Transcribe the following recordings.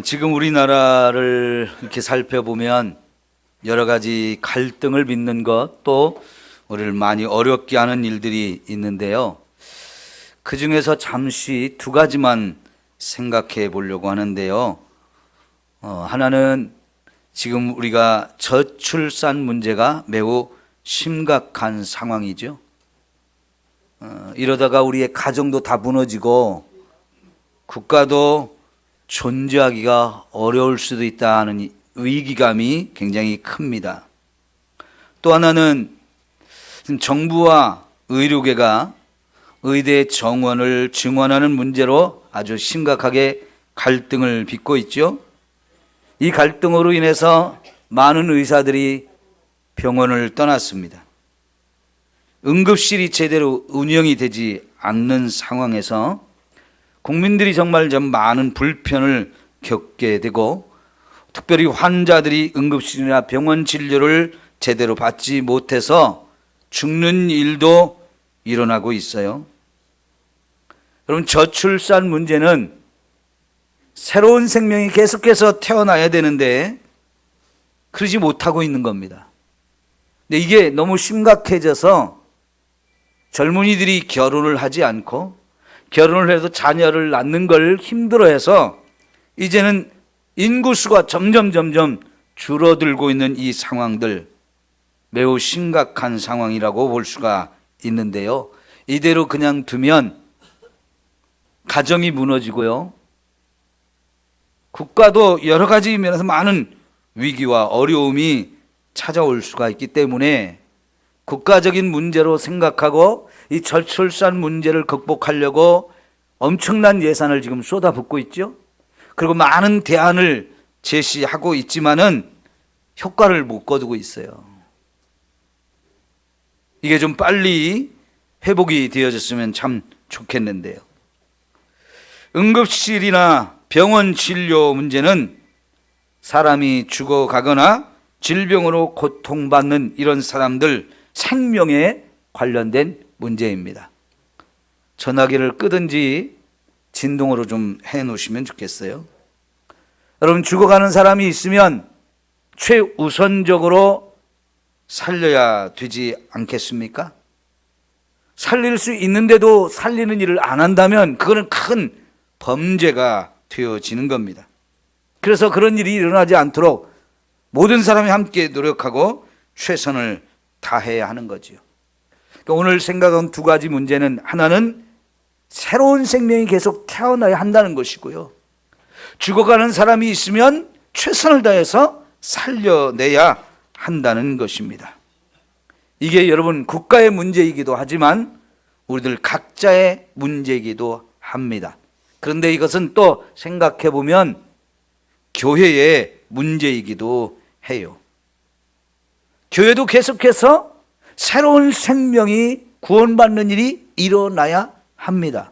지금 우리나라를 이렇게 살펴보면 여러 가지 갈등을 빚는 것, 또 우리를 많이 어렵게 하는 일들이 있는데요. 그 중에서 잠시 두 가지만 생각해 보려고 하는데요. 하나는 지금 우리가 저출산 문제가 매우 심각한 상황이죠. 이러다가 우리의 가정도 다 무너지고 국가도 존재하기가 어려울 수도 있다는 위기감이 굉장히 큽니다. 또 하나는 정부와 의료계가 의대 정원을 증원하는 문제로 아주 심각하게 갈등을 빚고 있죠. 이 갈등으로 인해서 많은 의사들이 병원을 떠났습니다. 응급실이 제대로 운영이 되지 않는 상황에서 국민들이 정말 좀 많은 불편을 겪게 되고, 특별히 환자들이 응급실이나 병원 진료를 제대로 받지 못해서 죽는 일도 일어나고 있어요. 여러분, 저출산 문제는 새로운 생명이 계속해서 태어나야 되는데 그러지 못하고 있는 겁니다. 근데 이게 너무 심각해져서 젊은이들이 결혼을 하지 않고, 결혼을 해도 자녀를 낳는 걸 힘들어해서 이제는 인구수가 점점 줄어들고 있는 이 상황들, 매우 심각한 상황이라고 볼 수가 있는데요. 이대로 그냥 두면 가정이 무너지고요, 국가도 여러 가지 면에서 많은 위기와 어려움이 찾아올 수가 있기 때문에 국가적인 문제로 생각하고 이 저출산 문제를 극복하려고 엄청난 예산을 지금 쏟아붓고 있죠. 그리고 많은 대안을 제시하고 있지만은 효과를 못 거두고 있어요. 이게 좀 빨리 회복이 되어졌으면 참 좋겠는데요. 응급실이나 병원 진료 문제는 사람이 죽어가거나 질병으로 고통받는 이런 사람들 생명에 관련된 문제입니다. 전화기를 끄든지 진동으로 좀 해놓으시면 좋겠어요. 여러분, 죽어가는 사람이 있으면 최우선적으로 살려야 되지 않겠습니까? 살릴 수 있는데도 살리는 일을 안 한다면 그거는 큰 범죄가 되어지는 겁니다. 그래서 그런 일이 일어나지 않도록 모든 사람이 함께 노력하고 최선을 다해야 하는 거지요. 그러니까 오늘 생각한 두 가지 문제는, 하나는 새로운 생명이 계속 태어나야 한다는 것이고요, 죽어가는 사람이 있으면 최선을 다해서 살려내야 한다는 것입니다. 이게 여러분 국가의 문제이기도 하지만 우리들 각자의 문제이기도 합니다. 그런데 이것은 또 생각해 보면 교회의 문제이기도 해요. 교회도 계속해서 새로운 생명이 구원받는 일이 일어나야 합니다.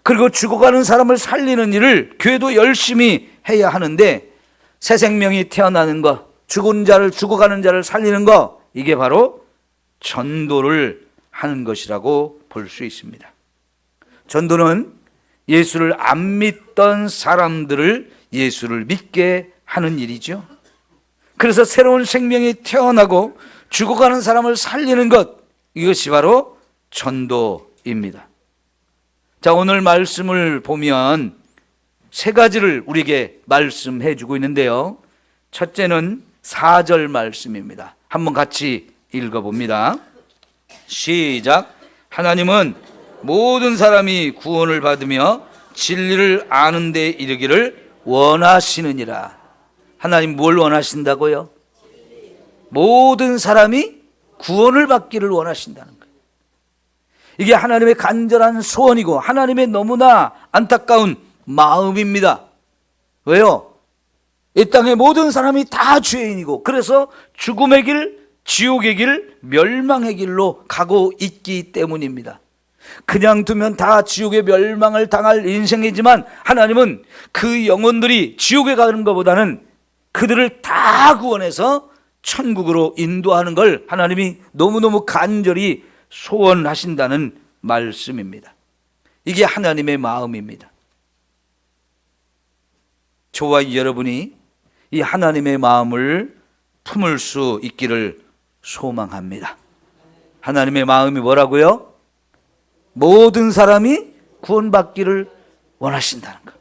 그리고 죽어가는 사람을 살리는 일을 교회도 열심히 해야 하는데, 새 생명이 태어나는 것, 죽어가는 자를 살리는 것, 이게 바로 전도를 하는 것이라고 볼 수 있습니다. 전도는 예수를 안 믿던 사람들을 예수를 믿게 하는 일이죠. 그래서 새로운 생명이 태어나고 죽어가는 사람을 살리는 것, 이것이 바로 전도입니다. 자, 오늘 말씀을 보면 세 가지를 우리에게 말씀해 주고 있는데요. 첫째는 4절 말씀입니다. 한번 같이 읽어봅니다. 시작. 하나님은 모든 사람이 구원을 받으며 진리를 아는 데 이르기를 원하시느니라. 하나님 뭘 원하신다고요? 모든 사람이 구원을 받기를 원하신다는 거예요. 이게 하나님의 간절한 소원이고 하나님의 너무나 안타까운 마음입니다. 왜요? 이 땅의 모든 사람이 다 죄인이고, 그래서 죽음의 길, 지옥의 길, 멸망의 길로 가고 있기 때문입니다. 그냥 두면 다 지옥의 멸망을 당할 인생이지만 하나님은 그 영혼들이 지옥에 가는 것보다는 그들을 다 구원해서 천국으로 인도하는 걸 하나님이 너무너무 간절히 소원하신다는 말씀입니다. 이게 하나님의 마음입니다. 저와 여러분이 이 하나님의 마음을 품을 수 있기를 소망합니다. 하나님의 마음이 뭐라고요? 모든 사람이 구원받기를 원하신다는 것.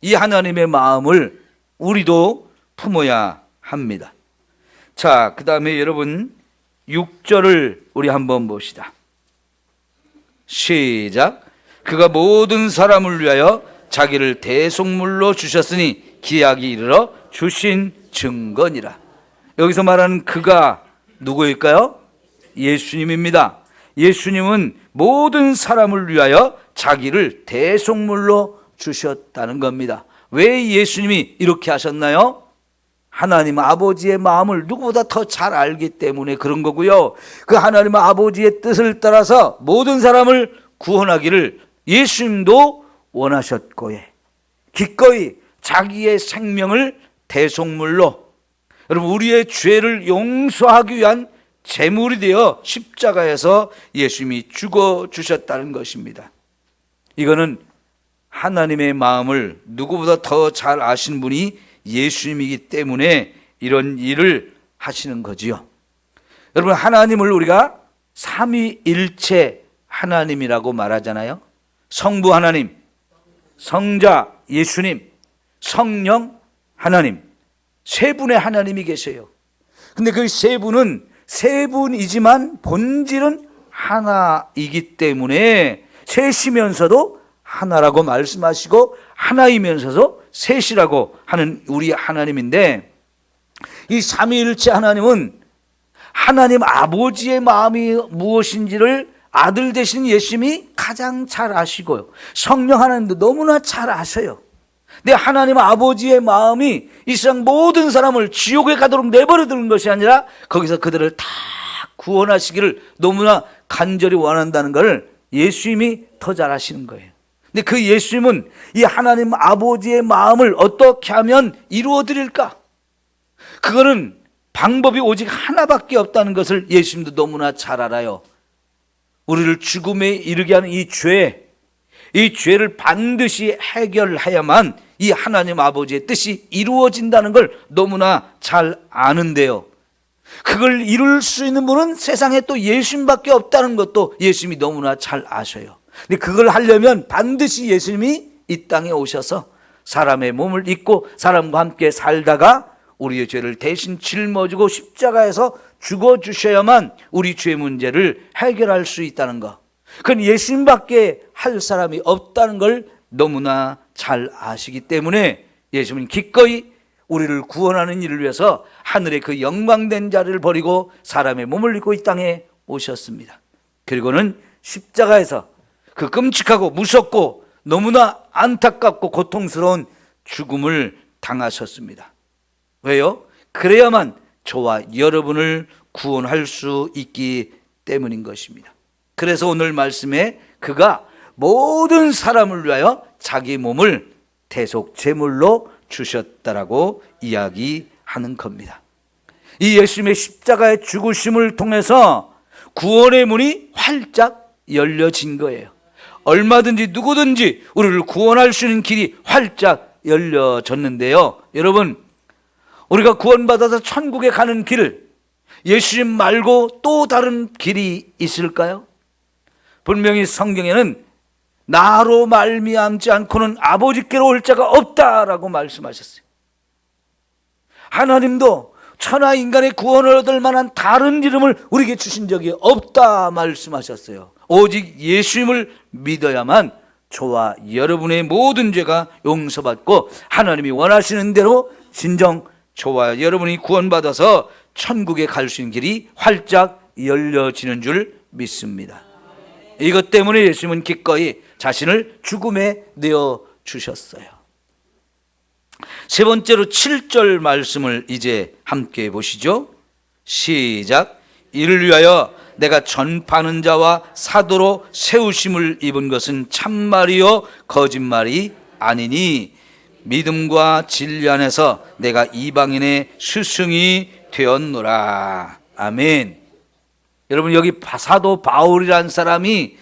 이 하나님의 마음을 우리도 품어야 합니다. 자, 그 다음에 여러분 6절을 우리 한번 봅시다. 시작. 그가 모든 사람을 위하여 자기를 대속물로 주셨으니 기약이 이르러 주신 증거니라. 여기서 말하는 그가 누구일까요? 예수님입니다. 예수님은 모든 사람을 위하여 자기를 대속물로 주셨다는 겁니다. 왜 예수님이 이렇게 하셨나요? 하나님 아버지의 마음을 누구보다 더 잘 알기 때문에 그런 거고요. 그 하나님 아버지의 뜻을 따라서 모든 사람을 구원하기를 예수님도 원하셨고요. 기꺼이 자기의 생명을 대속물로, 여러분 우리의 죄를 용서하기 위한 제물이 되어 십자가에서 예수님이 죽어주셨다는 것입니다. 이거는 하나님의 마음을 누구보다 더 잘 아시는 분이 예수님이기 때문에 이런 일을 하시는 거지요. 여러분 하나님을 우리가 삼위일체 하나님이라고 말하잖아요. 성부 하나님, 성자 예수님, 성령 하나님, 세 분의 하나님이 계세요. 근데 그 세 분은 세 분이지만 본질은 하나이기 때문에 셋이면서도 하나라고 말씀하시고 하나이면서도 셋이라고 하는 우리 하나님인데, 이 삼위일체 하나님은 하나님 아버지의 마음이 무엇인지를 아들 되신 예수님이 가장 잘 아시고요, 성령 하나님도 너무나 잘 아셔요. 근데 하나님 아버지의 마음이 이 세상 모든 사람을 지옥에 가도록 내버려 두는 것이 아니라 거기서 그들을 다 구원하시기를 너무나 간절히 원한다는 것을 예수님이 더 잘 아시는 거예요. 근데 그 예수님은 이 하나님 아버지의 마음을 어떻게 하면 이루어 드릴까? 그거는 방법이 오직 하나밖에 없다는 것을 예수님도 너무나 잘 알아요. 우리를 죽음에 이르게 하는 이 죄를 반드시 해결해야만 이 하나님 아버지의 뜻이 이루어진다는 걸 너무나 잘 아는데요, 그걸 이룰 수 있는 분은 세상에 또 예수님밖에 없다는 것도 예수님이 너무나 잘 아셔요. 근데 그걸 하려면 반드시 예수님이 이 땅에 오셔서 사람의 몸을 입고 사람과 함께 살다가 우리의 죄를 대신 짊어지고 십자가에서 죽어주셔야만 우리 죄 문제를 해결할 수 있다는 것, 그건 예수님밖에 할 사람이 없다는 걸 너무나 잘 아시기 때문에 예수님은 기꺼이 우리를 구원하는 일을 위해서 하늘의 그 영광된 자리를 버리고 사람의 몸을 입고 이 땅에 오셨습니다. 그리고는 십자가에서 그 끔찍하고 무섭고 너무나 안타깝고 고통스러운 죽음을 당하셨습니다. 왜요? 그래야만 저와 여러분을 구원할 수 있기 때문인 것입니다. 그래서 오늘 말씀에 그가 모든 사람을 위하여 자기 몸을 대속 제물로 주셨다라고 이야기하는 겁니다. 이 예수님의 십자가의 죽으심을 통해서 구원의 문이 활짝 열려진 거예요. 얼마든지 누구든지 우리를 구원할 수 있는 길이 활짝 열려졌는데요, 여러분 우리가 구원받아서 천국에 가는 길, 예수님 말고 또 다른 길이 있을까요? 분명히 성경에는 나로 말미암지 않고는 아버지께로 올 자가 없다라고 말씀하셨어요. 하나님도 천하 인간의 구원을 얻을 만한 다른 이름을 우리에게 주신 적이 없다 말씀하셨어요. 오직 예수님을 믿어야만 저와 여러분의 모든 죄가 용서받고 하나님이 원하시는 대로 진정 저와 여러분이 구원받아서 천국에 갈 수 있는 길이 활짝 열려지는 줄 믿습니다. 이것 때문에 예수님은 기꺼이 자신을 죽음에 내어주셨어요. 세 번째로 7절 말씀을 이제 함께 보시죠. 시작. 이를 위하여 내가 전파하는 자와 사도로 세우심을 입은 것은 참말이요 거짓말이 아니니 믿음과 진리 안에서 내가 이방인의 스승이 되었노라. 아멘. 여러분 여기 사도 바울이라는 사람이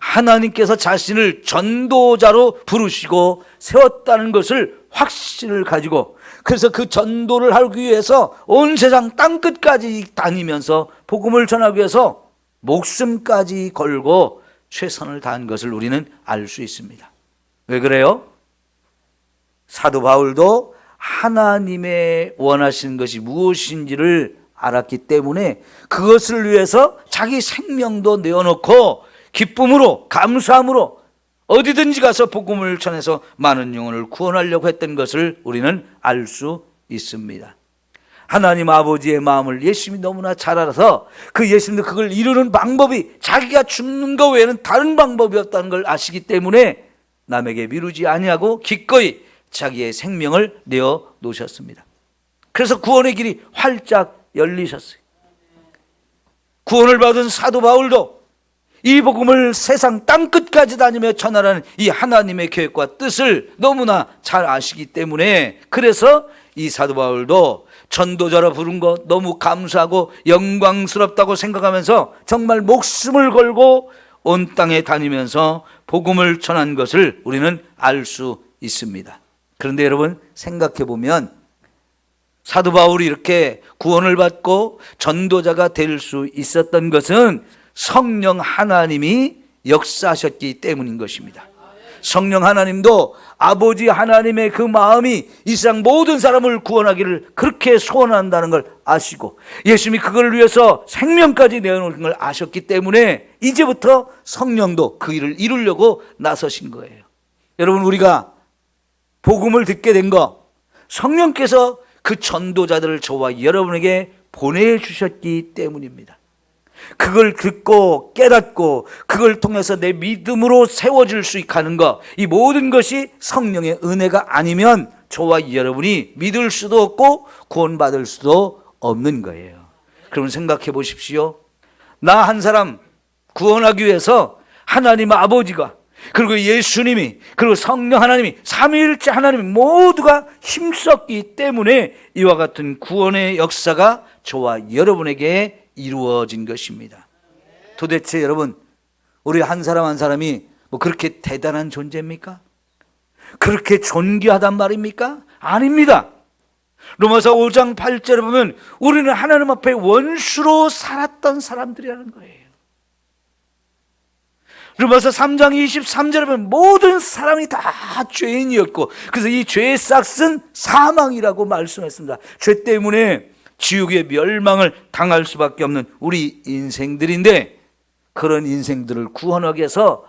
하나님께서 자신을 전도자로 부르시고 세웠다는 것을 확신을 가지고, 그래서 그 전도를 하기 위해서 온 세상 땅끝까지 다니면서 복음을 전하기 위해서 목숨까지 걸고 최선을 다한 것을 우리는 알 수 있습니다. 왜 그래요? 사도 바울도 하나님의 원하시는 것이 무엇인지를 알았기 때문에 그것을 위해서 자기 생명도 내어놓고 기쁨으로, 감사함으로 어디든지 가서 복음을 전해서 많은 영혼을 구원하려고 했던 것을 우리는 알 수 있습니다. 하나님 아버지의 마음을 예수님이 너무나 잘 알아서 그 예수님도 그걸 이루는 방법이 자기가 죽는 것 외에는 다른 방법이 없다는 걸 아시기 때문에 남에게 미루지 아니하고 기꺼이 자기의 생명을 내어 놓으셨습니다. 그래서 구원의 길이 활짝 열리셨어요. 구원을 받은 사도 바울도 이 복음을 세상 땅끝까지 다니며 전하라는 이 하나님의 계획과 뜻을 너무나 잘 아시기 때문에, 그래서 이 사도 바울도 전도자로 부른 것 너무 감사하고 영광스럽다고 생각하면서 정말 목숨을 걸고 온 땅에 다니면서 복음을 전한 것을 우리는 알 수 있습니다. 그런데 여러분, 생각해 보면 사도 바울이 이렇게 구원을 받고 전도자가 될 수 있었던 것은 성령 하나님이 역사하셨기 때문인 것입니다. 성령 하나님도 아버지 하나님의 그 마음이 이 세상 모든 사람을 구원하기를 그렇게 소원한다는 걸 아시고 예수님이 그걸 위해서 생명까지 내어놓은 걸 아셨기 때문에 이제부터 성령도 그 일을 이루려고 나서신 거예요. 여러분, 우리가 복음을 듣게 된 거 성령께서 그 전도자들을 저와 여러분에게 보내주셨기 때문입니다. 그걸 듣고 깨닫고 그걸 통해서 내 믿음으로 세워질 수 있게 하는 것, 이 모든 것이 성령의 은혜가 아니면 저와 여러분이 믿을 수도 없고 구원받을 수도 없는 거예요. 그러면 생각해 보십시오. 나 한 사람 구원하기 위해서 하나님 아버지가, 그리고 예수님이, 그리고 성령 하나님이, 삼위일체 하나님이 모두가 힘썼기 때문에 이와 같은 구원의 역사가 저와 여러분에게 이루어진 것입니다. 도대체 여러분, 우리 한 사람 한 사람이 뭐 그렇게 대단한 존재입니까? 그렇게 존귀하단 말입니까? 아닙니다. 로마서 5장 8절에 보면 우리는 하나님 앞에 원수로 살았던 사람들이라는 거예요. 로마서 3장 23절에 보면 모든 사람이 다 죄인이었고, 그래서 이 죄의 싹은 사망이라고 말씀했습니다. 죄 때문에 지옥의 멸망을 당할 수밖에 없는 우리 인생들인데, 그런 인생들을 구원하기 위해서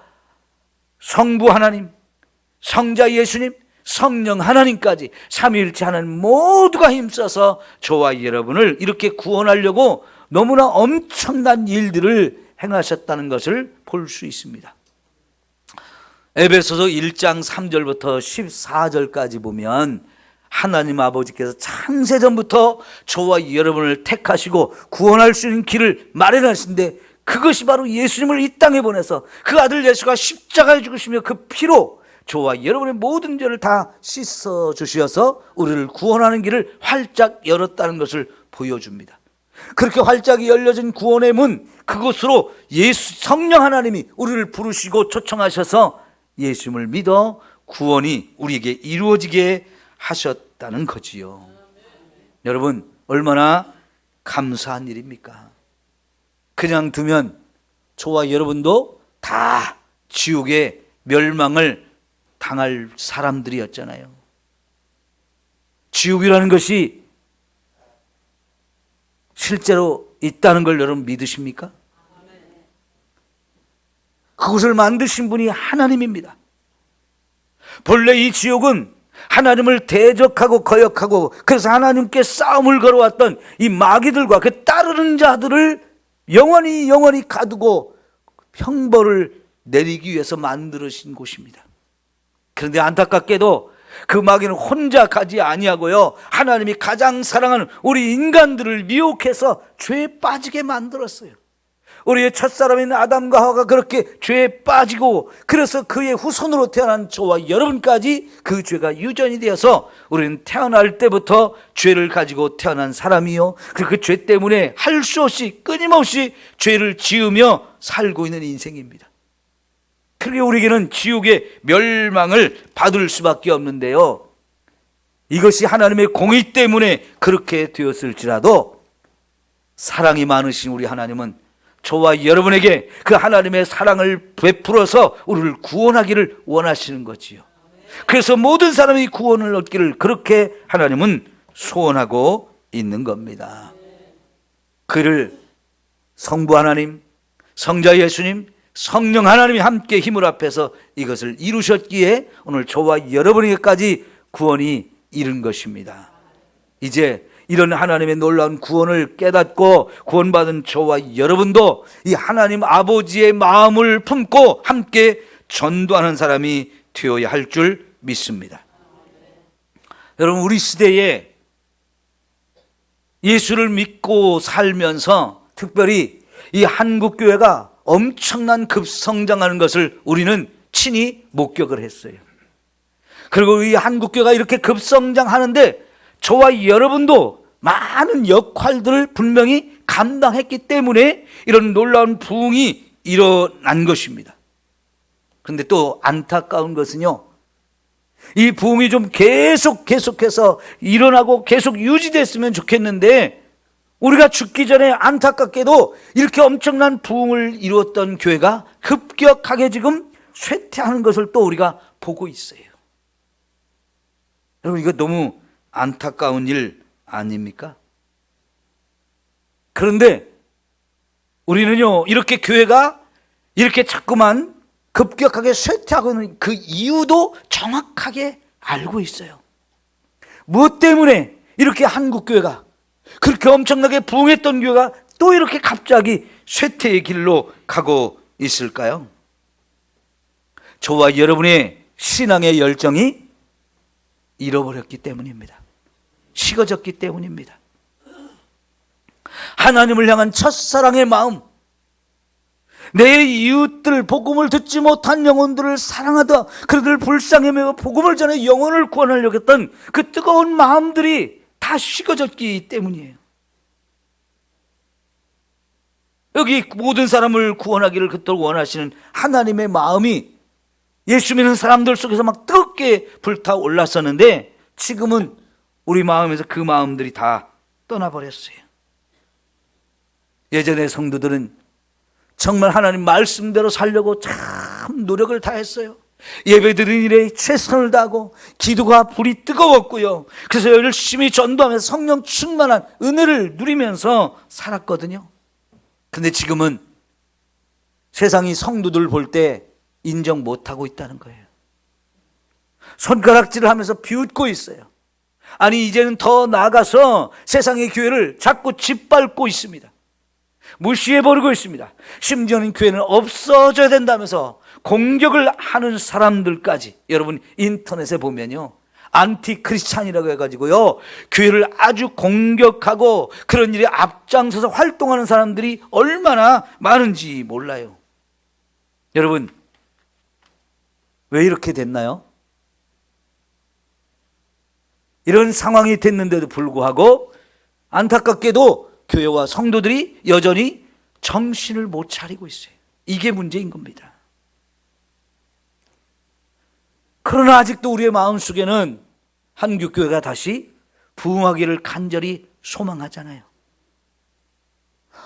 성부 하나님, 성자 예수님, 성령 하나님까지 삼위일체 하나님 모두가 힘써서 저와 여러분을 이렇게 구원하려고 너무나 엄청난 일들을 행하셨다는 것을 볼 수 있습니다. 에베소서 1장 3절부터 14절까지 보면 하나님 아버지께서 창세전부터 저와 여러분을 택하시고 구원할 수 있는 길을 마련하신데, 그것이 바로 예수님을 이 땅에 보내서 그 아들 예수가 십자가에 죽으시며 그 피로 저와 여러분의 모든 죄를 다 씻어 주셔서 우리를 구원하는 길을 활짝 열었다는 것을 보여줍니다. 그렇게 활짝 열려진 구원의 문, 그곳으로 예수 성령 하나님이 우리를 부르시고 초청하셔서 예수님을 믿어 구원이 우리에게 이루어지게 하셨다는 거지요. 여러분, 얼마나 감사한 일입니까? 그냥 두면 저와 여러분도 다 지옥의 멸망을 당할 사람들이었잖아요. 지옥이라는 것이 실제로 있다는 걸 여러분 믿으십니까? 그것을 만드신 분이 하나님입니다. 본래 이 지옥은 하나님을 대적하고 거역하고, 그래서 하나님께 싸움을 걸어왔던 이 마귀들과 그 따르는 자들을 영원히 가두고 형벌을 내리기 위해서 만들어진 곳입니다. 그런데 안타깝게도 그 마귀는 혼자 가지 아니하고요, 하나님이 가장 사랑하는 우리 인간들을 미혹해서 죄에 빠지게 만들었어요. 우리의 첫사람인 아담과 하와가 그렇게 죄에 빠지고, 그래서 그의 후손으로 태어난 저와 여러분까지 그 죄가 유전이 되어서 우리는 태어날 때부터 죄를 가지고 태어난 사람이요, 그리고 그 죄 때문에 할 수 없이 끊임없이 죄를 지으며 살고 있는 인생입니다. 그렇게 우리에게는 지옥의 멸망을 받을 수밖에 없는데요, 이것이 하나님의 공의 때문에 그렇게 되었을지라도 사랑이 많으신 우리 하나님은 저와 여러분에게 그 하나님의 사랑을 베풀어서 우리를 구원하기를 원하시는 거지요. 그래서 모든 사람이 구원을 얻기를 그렇게 하나님은 소원하고 있는 겁니다. 그를 성부 하나님, 성자 예수님, 성령 하나님이 함께 힘을 합해서 이것을 이루셨기에 오늘 저와 여러분에게까지 구원이 이른 것입니다. 이제 이런 하나님의 놀라운 구원을 깨닫고 구원받은 저와 여러분도 이 하나님 아버지의 마음을 품고 함께 전도하는 사람이 되어야 할 줄 믿습니다. 여러분, 우리 시대에 예수를 믿고 살면서 특별히 이 한국교회가 엄청난 급성장하는 것을 우리는 친히 목격을 했어요. 그리고 이 한국교회가 이렇게 급성장하는데 저와 여러분도 많은 역할들을 분명히 감당했기 때문에 이런 놀라운 부흥이 일어난 것입니다. 그런데 또 안타까운 것은요, 이 부흥이 좀 계속해서 일어나고 계속 유지됐으면 좋겠는데, 우리가 죽기 전에 안타깝게도 이렇게 엄청난 부흥을 이루었던 교회가 급격하게 지금 쇠퇴하는 것을 또 우리가 보고 있어요. 여러분, 이거 너무 안타까운 일 아닙니까? 그런데 우리는요, 이렇게 교회가 이렇게 자꾸만 급격하게 쇠퇴하고 있는 그 이유도 정확하게 알고 있어요. 무엇 때문에 이렇게 한국교회가 그렇게 엄청나게 부흥했던 교회가 또 이렇게 갑자기 쇠퇴의 길로 가고 있을까요? 저와 여러분의 신앙의 열정이 잃어버렸기 때문입니다. 식어졌기 때문입니다. 하나님을 향한 첫사랑의 마음, 내 이웃들, 복음을 듣지 못한 영혼들을 사랑하다, 그들을 불쌍히 여겨 복음을 전해 영혼을 구원하려고 했던 그 뜨거운 마음들이 다 식어졌기 때문이에요. 여기 모든 사람을 구원하기를 그토록 원하시는 하나님의 마음이 예수 믿는 사람들 속에서 막 뜨겁게 불타올랐었는데, 지금은 우리 마음에서 그 마음들이 다 떠나버렸어요. 예전의 성도들은 정말 하나님 말씀대로 살려고 참 노력을 다했어요. 예배드리는 일에 최선을 다하고 기도가 불이 뜨거웠고요. 그래서 열심히 전도하면서 성령 충만한 은혜를 누리면서 살았거든요. 근데 지금은 세상이 성도들 볼 때 인정 못하고 있다는 거예요. 손가락질을 하면서 비웃고 있어요. 아니, 이제는 더 나아가서 세상의 교회를 자꾸 짓밟고 있습니다. 무시해버리고 있습니다. 심지어는 교회는 없어져야 된다면서 공격을 하는 사람들까지, 여러분 인터넷에 보면요, 안티 크리스찬이라고 해가지고요, 교회를 아주 공격하고 그런 일에 앞장서서 활동하는 사람들이 얼마나 많은지 몰라요. 여러분, 왜 이렇게 됐나요? 이런 상황이 됐는데도 불구하고 안타깝게도 교회와 성도들이 여전히 정신을 못 차리고 있어요. 이게 문제인 겁니다. 그러나 아직도 우리의 마음속에는 한국교회가 다시 부흥하기를 간절히 소망하잖아요.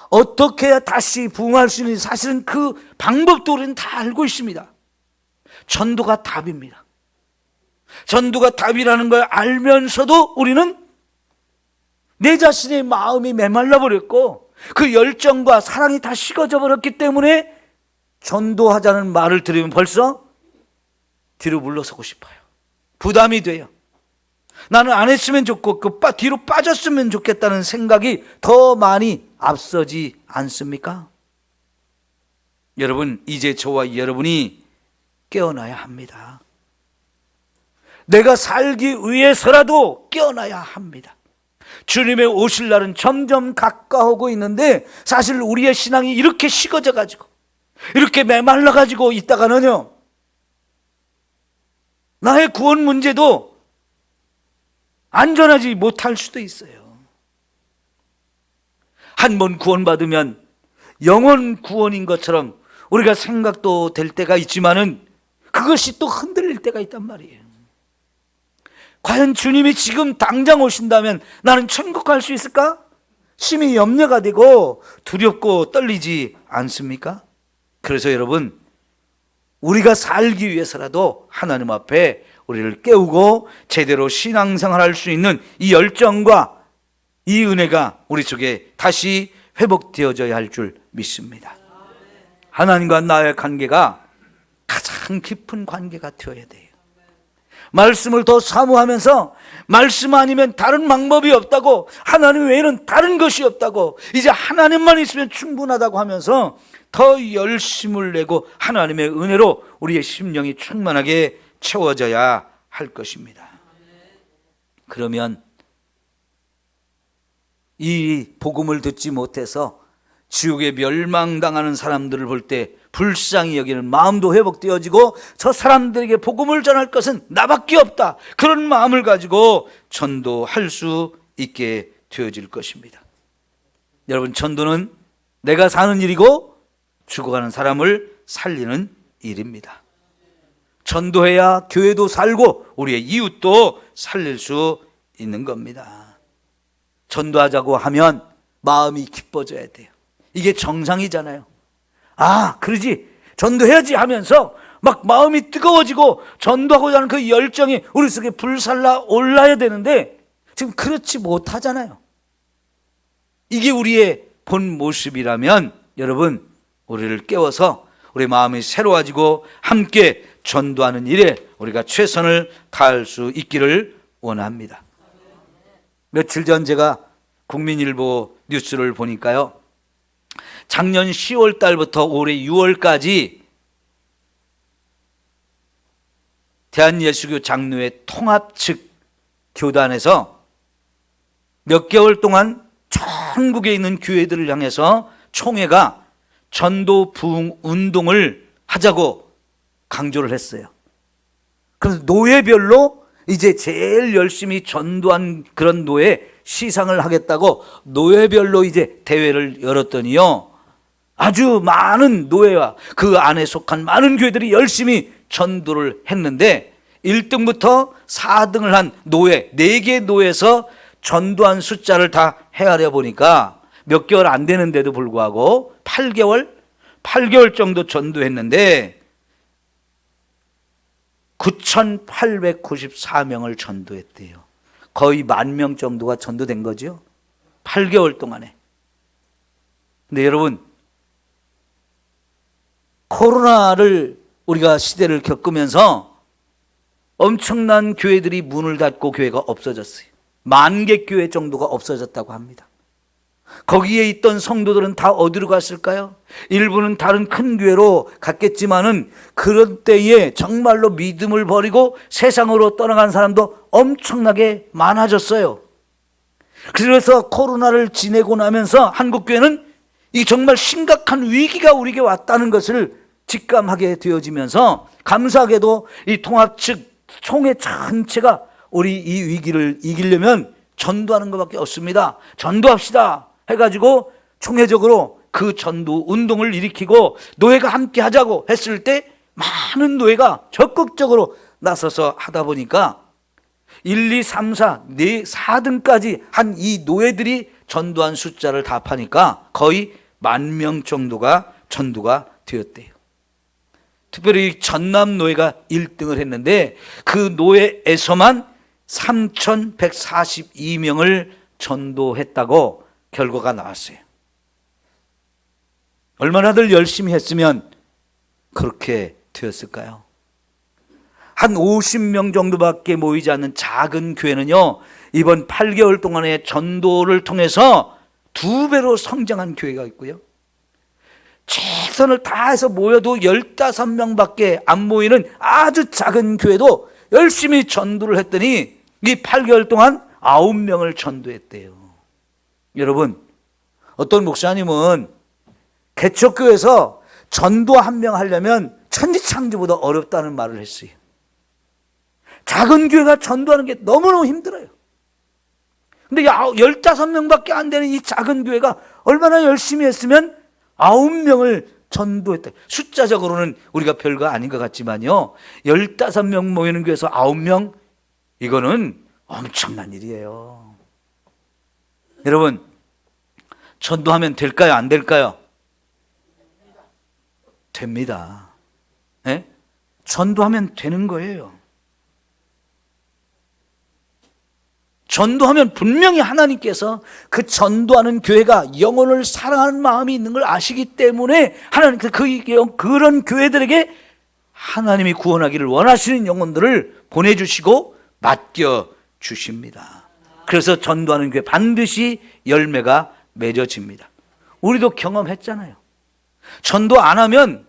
어떻게 해야 다시 부흥할 수 있는지 사실은 그 방법도 우리는 다 알고 있습니다. 전도가 답입니다. 전도가 답이라는 걸 알면서도 우리는 내 자신의 마음이 메말라 버렸고 그 열정과 사랑이 다 식어져 버렸기 때문에 전도하자는 말을 들으면 벌써 뒤로 물러서고 싶어요. 부담이 돼요. 나는 안 했으면 좋고 뒤로 빠졌으면 좋겠다는 생각이 더 많이 앞서지 않습니까? 여러분, 이제 저와 여러분이 깨어나야 합니다. 내가 살기 위해서라도 깨어나야 합니다. 주님의 오실 날은 점점 가까워오고 있는데 사실 우리의 신앙이 이렇게 식어져 가지고 이렇게 메말라 가지고 있다가는요, 나의 구원 문제도 안전하지 못할 수도 있어요. 한 번 구원받으면 영원 구원인 것처럼 우리가 생각도 될 때가 있지만은 그것이 또 흔들릴 때가 있단 말이에요. 과연 주님이 지금 당장 오신다면 나는 천국 갈 수 있을까? 심히 염려가 되고 두렵고 떨리지 않습니까? 그래서 여러분, 우리가 살기 위해서라도 하나님 앞에 우리를 깨우고 제대로 신앙생활할 수 있는 이 열정과 이 은혜가 우리 속에 다시 회복되어져야 할 줄 믿습니다. 하나님과 나의 관계가 가장 깊은 관계가 되어야 돼요. 말씀을 더 사모하면서 말씀 아니면 다른 방법이 없다고, 하나님 외에는 다른 것이 없다고, 이제 하나님만 있으면 충분하다고 하면서 더 열심을 내고 하나님의 은혜로 우리의 심령이 충만하게 채워져야 할 것입니다. 그러면 이 복음을 듣지 못해서 지옥에 멸망당하는 사람들을 볼 때 불쌍히 여기는 마음도 회복되어지고, 저 사람들에게 복음을 전할 것은 나밖에 없다, 그런 마음을 가지고 전도할 수 있게 되어질 것입니다. 여러분, 전도는 내가 사는 일이고 죽어가는 사람을 살리는 일입니다. 전도해야 교회도 살고 우리의 이웃도 살릴 수 있는 겁니다. 전도하자고 하면 마음이 기뻐져야 돼요. 이게 정상이잖아요. 아, 그러지, 전도해야지 하면서 막 마음이 뜨거워지고 전도하고자 하는 그 열정이 우리 속에 불살라 올라야 되는데 지금 그렇지 못하잖아요. 이게 우리의 본 모습이라면 여러분, 우리를 깨워서 우리 마음이 새로워지고 함께 전도하는 일에 우리가 최선을 다할 수 있기를 원합니다. 며칠 전 제가 국민일보 뉴스를 보니까요, 작년 10월 달부터 올해 6월까지 대한예수교 장로회 통합 측 교단에서 몇 개월 동안 전국에 있는 교회들을 향해서 총회가 전도 부흥 운동을 하자고 강조를 했어요. 그래서 노예별로 이제 제일 열심히 전도한 그런 노예 시상을 하겠다고 노예별로 이제 대회를 열었더니요, 아주 많은 노예와 그 안에 속한 많은 교회들이 열심히 전도를 했는데 1등부터 4등을 한 노예 4개 노예에서 전도한 숫자를 다 헤아려 보니까 몇 개월 안 되는데도 불구하고 8개월 정도 전도했는데 9,894명을 전도했대요. 거의 10,000명 정도가 전도된 거죠, 8개월 동안에. 근데 여러분, 코로나를 우리가 시대를 겪으면서 엄청난 교회들이 문을 닫고 교회가 없어졌어요. 10,000개 교회 정도가 없어졌다고 합니다. 거기에 있던 성도들은 다 어디로 갔을까요? 일부는 다른 큰 교회로 갔겠지만은 그런 때에 정말로 믿음을 버리고 세상으로 떠나간 사람도 엄청나게 많아졌어요. 그래서 코로나를 지내고 나면서 한국교회는 이 정말 심각한 위기가 우리에게 왔다는 것을 직감하게 되어지면서, 감사하게도 이 통합 측 총회 전체가 우리 이 위기를 이기려면 전도하는 것밖에 없습니다, 전도합시다 해가지고 총회적으로 그 전도 운동을 일으키고 노예가 함께 하자고 했을 때 많은 노예가 적극적으로 나서서 하다 보니까 1, 2, 3, 4, 4등까지 한 이 노예들이 전도한 숫자를 다 파니까 거의 10,000명 정도가 전도가 되었대요. 특별히 전남 노예가 1등을 했는데 그 노예에서만 3,142명을 전도했다고 결과가 나왔어요. 얼마나들 열심히 했으면 그렇게 되었을까요? 한 50명 정도밖에 모이지 않는 작은 교회는요, 이번 8개월 동안의 전도를 통해서 2배로 성장한 교회가 있고요, 최선을 다해서 모여도 15명밖에 안 모이는 아주 작은 교회도 열심히 전도를 했더니 이 8개월 동안 9명을 전도했대요. 여러분, 어떤 목사님은 개척교회에서 전도 1명 하려면 천지창조보다 어렵다는 말을 했어요. 작은 교회가 전도하는 게 너무너무 힘들어요. 근데 15명밖에 안 되는 이 작은 교회가 얼마나 열심히 했으면 9명을 전도했다. 숫자적으로는 우리가 별거 아닌 것 같지만요, 15명 모이는 교회에서 9명, 이거는 엄청난 일이에요. 여러분, 전도하면 될까요? 안 될까요? 됩니다. 네? 전도하면 되는 거예요. 전도하면 분명히 하나님께서 그 전도하는 교회가 영혼을 사랑하는 마음이 있는 걸 아시기 때문에 하나님께서 그런 교회들에게 하나님이 구원하기를 원하시는 영혼들을 보내주시고 맡겨주십니다. 그래서 전도하는 교회 반드시 열매가 맺어집니다. 우리도 경험했잖아요. 전도 안 하면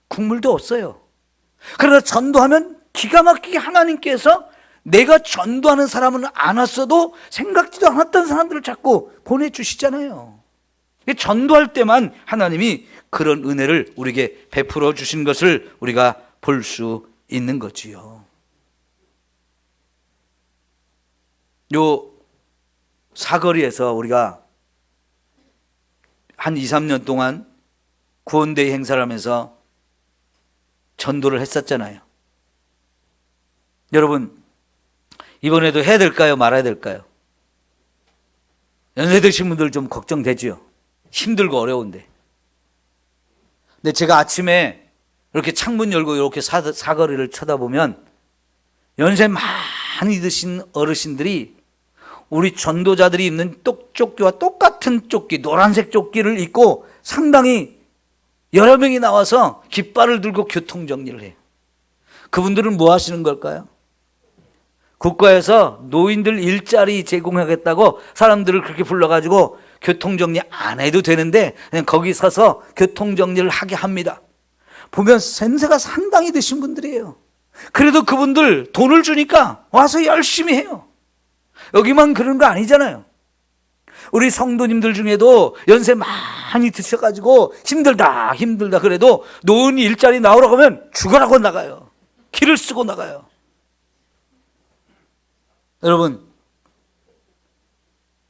국물도 없어요. 그러나 전도하면 기가 막히게 하나님께서 내가 전도하는 사람은 안 왔어도 생각지도 않았던 사람들을 자꾸 보내주시잖아요. 전도할 때만 하나님이 그런 은혜를 우리에게 베풀어 주신 것을 우리가 볼 수 있는 거지요. 요 사거리에서 우리가 한 2, 3년 동안 구원데이 행사를 하면서 전도를 했었잖아요. 여러분, 이번에도 해야 될까요? 말아야 될까요? 연세 드신 분들 좀 걱정되지요. 힘들고 어려운데. 근데 제가 아침에 이렇게 창문 열고 이렇게 사거리를 쳐다보면 연세 많이 드신 어르신들이 우리 전도자들이 입는 조끼와 똑같은 조끼, 노란색 조끼를 입고 상당히 여러 명이 나와서 깃발을 들고 교통정리를 해요. 그분들은 뭐 하시는 걸까요? 국가에서 노인들 일자리 제공하겠다고 사람들을 그렇게 불러가지고 교통정리 안 해도 되는데 그냥 거기 서서 교통정리를 하게 합니다. 보면 센세가 상당히 드신 분들이에요. 그래도 그분들 돈을 주니까 와서 열심히 해요. 여기만 그런 거 아니잖아요. 우리 성도님들 중에도 연세 많이 드셔가지고 힘들다 그래도 노인 일자리 나오라고 하면 죽으라고 나가요. 길을 쓰고 나가요. 여러분,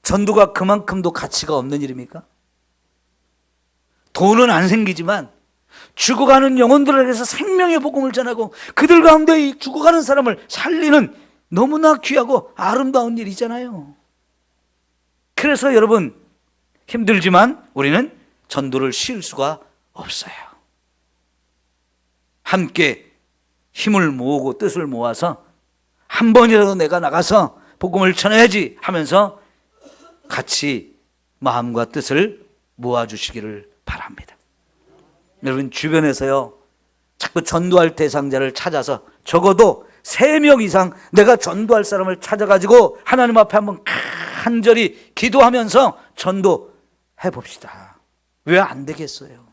전도가 그만큼도 가치가 없는 일입니까? 돈은 안 생기지만 죽어가는 영혼들을 위해서 생명의 복음을 전하고 그들 가운데 죽어가는 사람을 살리는 너무나 귀하고 아름다운 일이잖아요. 그래서 여러분, 힘들지만 우리는 전도를 쉴 수가 없어요. 함께 힘을 모으고 뜻을 모아서 한 번이라도 내가 나가서 복음을 전해야지 하면서 같이 마음과 뜻을 모아주시기를 바랍니다. 여러분, 주변에서요, 자꾸 전도할 대상자를 찾아서 적어도 3명 이상 내가 전도할 사람을 찾아가지고 하나님 앞에 한번 간절히 기도하면서 전도해 봅시다. 왜 안 되겠어요?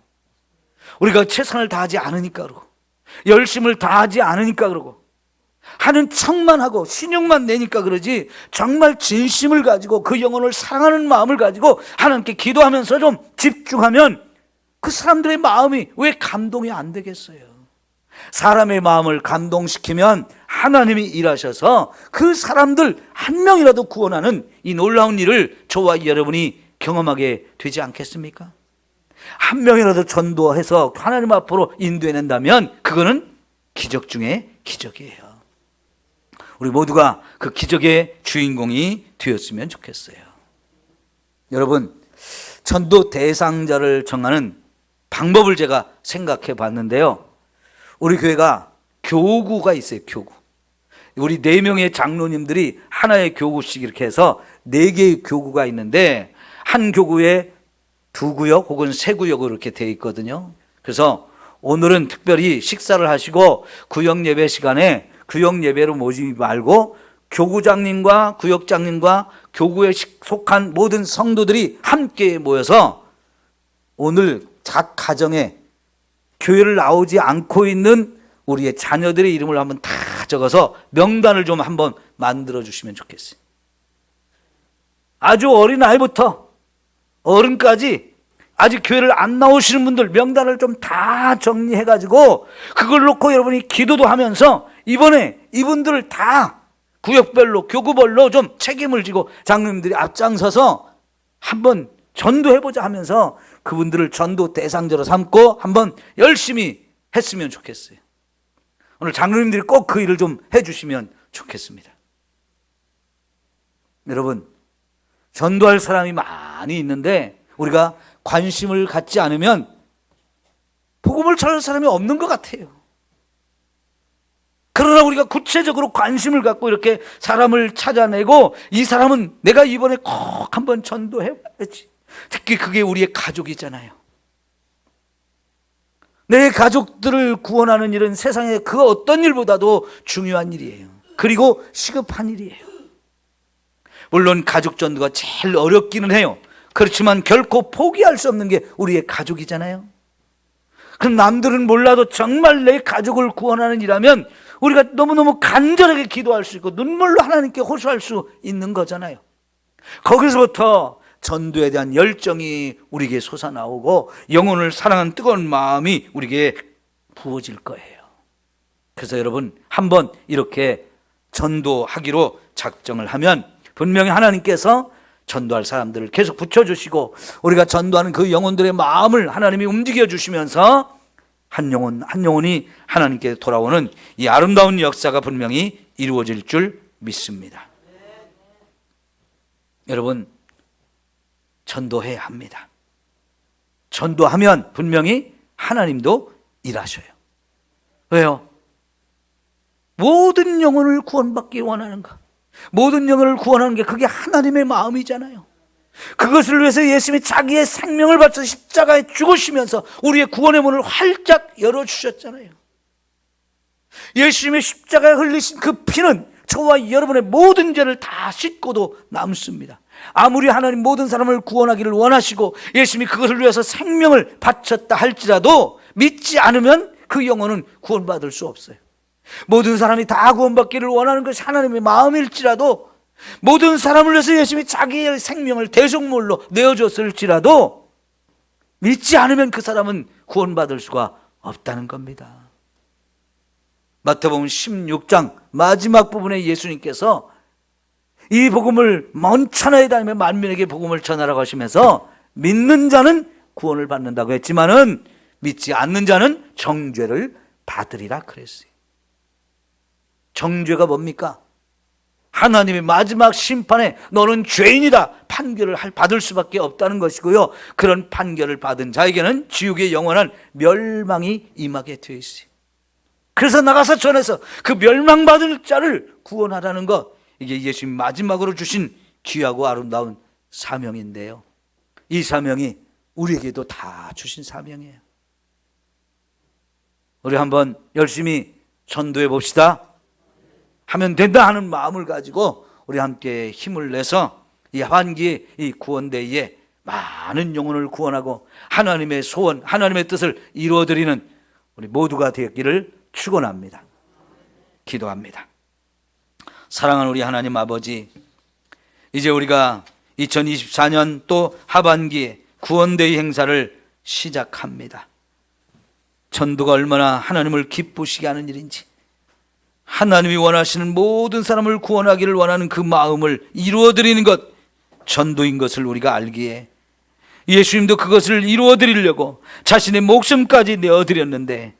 우리가 최선을 다하지 않으니까 그러고 열심을 다하지 않으니까 그러고 하는 척만 하고 신용만 내니까 그러지, 정말 진심을 가지고 그 영혼을 사랑하는 마음을 가지고 하나님께 기도하면서 좀 집중하면 그 사람들의 마음이 왜 감동이 안 되겠어요? 사람의 마음을 감동시키면 하나님이 일하셔서 그 사람들 한 명이라도 구원하는 이 놀라운 일을 저와 여러분이 경험하게 되지 않겠습니까? 한 명이라도 전도해서 하나님 앞으로 인도해낸다면 그거는 기적 중에 기적이에요. 우리 모두가 그 기적의 주인공이 되었으면 좋겠어요. 여러분, 전도 대상자를 정하는 방법을 제가 생각해 봤는데요, 우리 교회가 교구가 있어요. 교구. 우리 4명의 장로님들이 하나의 교구씩 이렇게 해서 4개의 교구가 있는데 한 교구에 2구역 혹은 3구역으로 이렇게 되어 있거든요. 그래서 오늘은 특별히 식사를 하시고 구역 예배 시간에 구역 예배로 모이지 말고 교구장님과 구역장님과 교구에 속한 모든 성도들이 함께 모여서 오늘 각 가정에 교회를 나오지 않고 있는 우리의 자녀들의 이름을 한번 다 적어서 명단을 좀 한번 만들어 주시면 좋겠어요. 아주 어린 아이부터 어른까지 아직 교회를 안 나오시는 분들 명단을 좀 다 정리해가지고 그걸 놓고 여러분이 기도도 하면서 이번에 이분들을 다 구역별로 교구별로 좀 책임을 지고 장로님들이 앞장서서 한번 전도해보자 하면서 그분들을 전도 대상자로 삼고 한번 열심히 했으면 좋겠어요. 오늘 장로님들이 꼭 그 일을 좀 해주시면 좋겠습니다. 여러분, 전도할 사람이 많이 있는데 우리가 관심을 갖지 않으면 복음을 전할 사람이 없는 것 같아요. 그러나 우리가 구체적으로 관심을 갖고 이렇게 사람을 찾아내고 이 사람은 내가 이번에 꼭 한번 전도해봐야지. 특히 그게 우리의 가족이잖아요. 내 가족들을 구원하는 일은 세상에 그 어떤 일보다도 중요한 일이에요. 그리고 시급한 일이에요. 물론 가족 전도가 제일 어렵기는 해요. 그렇지만 결코 포기할 수 없는 게 우리의 가족이잖아요. 그럼 남들은 몰라도 정말 내 가족을 구원하는 일이라면 우리가 너무너무 간절하게 기도할 수 있고 눈물로 하나님께 호소할 수 있는 거잖아요. 거기서부터 전도에 대한 열정이 우리에게 솟아나오고 영혼을 사랑하는 뜨거운 마음이 우리에게 부어질 거예요. 그래서 여러분, 한번 이렇게 전도하기로 작정을 하면 분명히 하나님께서 전도할 사람들을 계속 붙여주시고 우리가 전도하는 그 영혼들의 마음을 하나님이 움직여 주시면서 한 영혼 한 영혼이 하나님께 돌아오는 이 아름다운 역사가 분명히 이루어질 줄 믿습니다. 여러분, 전도해야 합니다. 전도하면 분명히 하나님도 일하셔요. 왜요? 모든 영혼을 구원받기 원하는가? 모든 영혼을 구원하는 게 그게 하나님의 마음이잖아요. 그것을 위해서 예수님이 자기의 생명을 바쳐 십자가에 죽으시면서 우리의 구원의 문을 활짝 열어주셨잖아요. 예수님의 십자가에 흘리신 그 피는 저와 여러분의 모든 죄를 다 씻고도 남습니다. 아무리 하나님 모든 사람을 구원하기를 원하시고 예수님이 그것을 위해서 생명을 바쳤다 할지라도 믿지 않으면 그 영혼은 구원받을 수 없어요. 모든 사람이 다 구원받기를 원하는 것이 하나님의 마음일지라도 모든 사람을 위해서 예수님이 자기의 생명을 대속물로 내어줬을지라도 믿지 않으면 그 사람은 구원받을 수가 없다는 겁니다. 마태복음 16장 마지막 부분에 예수님께서 이 복음을 먼 천하에 다니며 만민에게 복음을 전하라고 하시면서 믿는 자는 구원을 받는다고 했지만은 믿지 않는 자는 정죄를 받으리라 그랬어요. 정죄가 뭡니까? 하나님의 마지막 심판에 너는 죄인이다 판결을 받을 수밖에 없다는 것이고요. 그런 판결을 받은 자에게는 지옥의 영원한 멸망이 임하게 되어 있어요. 그래서 나가서 전해서 그 멸망받을 자를 구원하라는 것, 이게 예수님 마지막으로 주신 귀하고 아름다운 사명인데요. 이 사명이 우리에게도 다 주신 사명이에요. 우리 한번 열심히 전도해 봅시다. 하면 된다 하는 마음을 가지고 우리 함께 힘을 내서 이 하반기에 이 구원대회에 많은 영혼을 구원하고 하나님의 소원, 하나님의 뜻을 이루어드리는 우리 모두가 되었기를 축원합니다. 기도합니다. 사랑하는 우리 하나님 아버지, 이제 우리가 2024년 또 하반기에 구원대회 행사를 시작합니다. 전도가 얼마나 하나님을 기쁘시게 하는 일인지, 하나님이 원하시는 모든 사람을 구원하기를 원하는 그 마음을 이루어드리는 것, 전도인 것을 우리가 알기에 예수님도 그것을 이루어드리려고 자신의 목숨까지 내어드렸는데,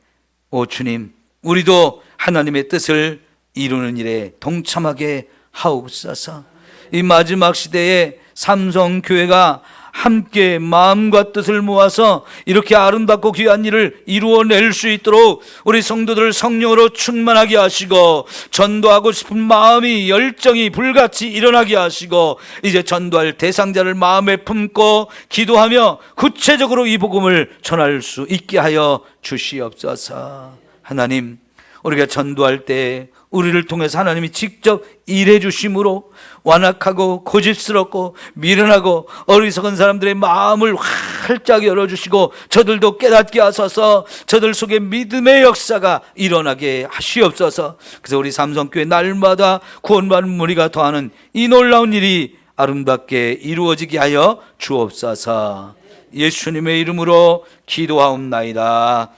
오 주님, 우리도 하나님의 뜻을 이루는 일에 동참하게 하옵소서. 이 마지막 시대에 삼성교회가 함께 마음과 뜻을 모아서 이렇게 아름답고 귀한 일을 이루어낼 수 있도록 우리 성도들을 성령으로 충만하게 하시고 전도하고 싶은 마음이 열정이 불같이 일어나게 하시고 이제 전도할 대상자를 마음에 품고 기도하며 구체적으로 이 복음을 전할 수 있게 하여 주시옵소서. 하나님, 우리가 전도할 때 우리를 통해서 하나님이 직접 일해 주심으로 완악하고 고집스럽고 미련하고 어리석은 사람들의 마음을 활짝 열어주시고 저들도 깨닫게 하소서. 저들 속에 믿음의 역사가 일어나게 하시옵소서. 그래서 우리 삼성교회 날마다 구원받는 무리가 더하는 이 놀라운 일이 아름답게 이루어지게 하여 주옵소서. 예수님의 이름으로 기도하옵나이다.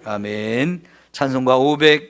아멘. 찬송가 500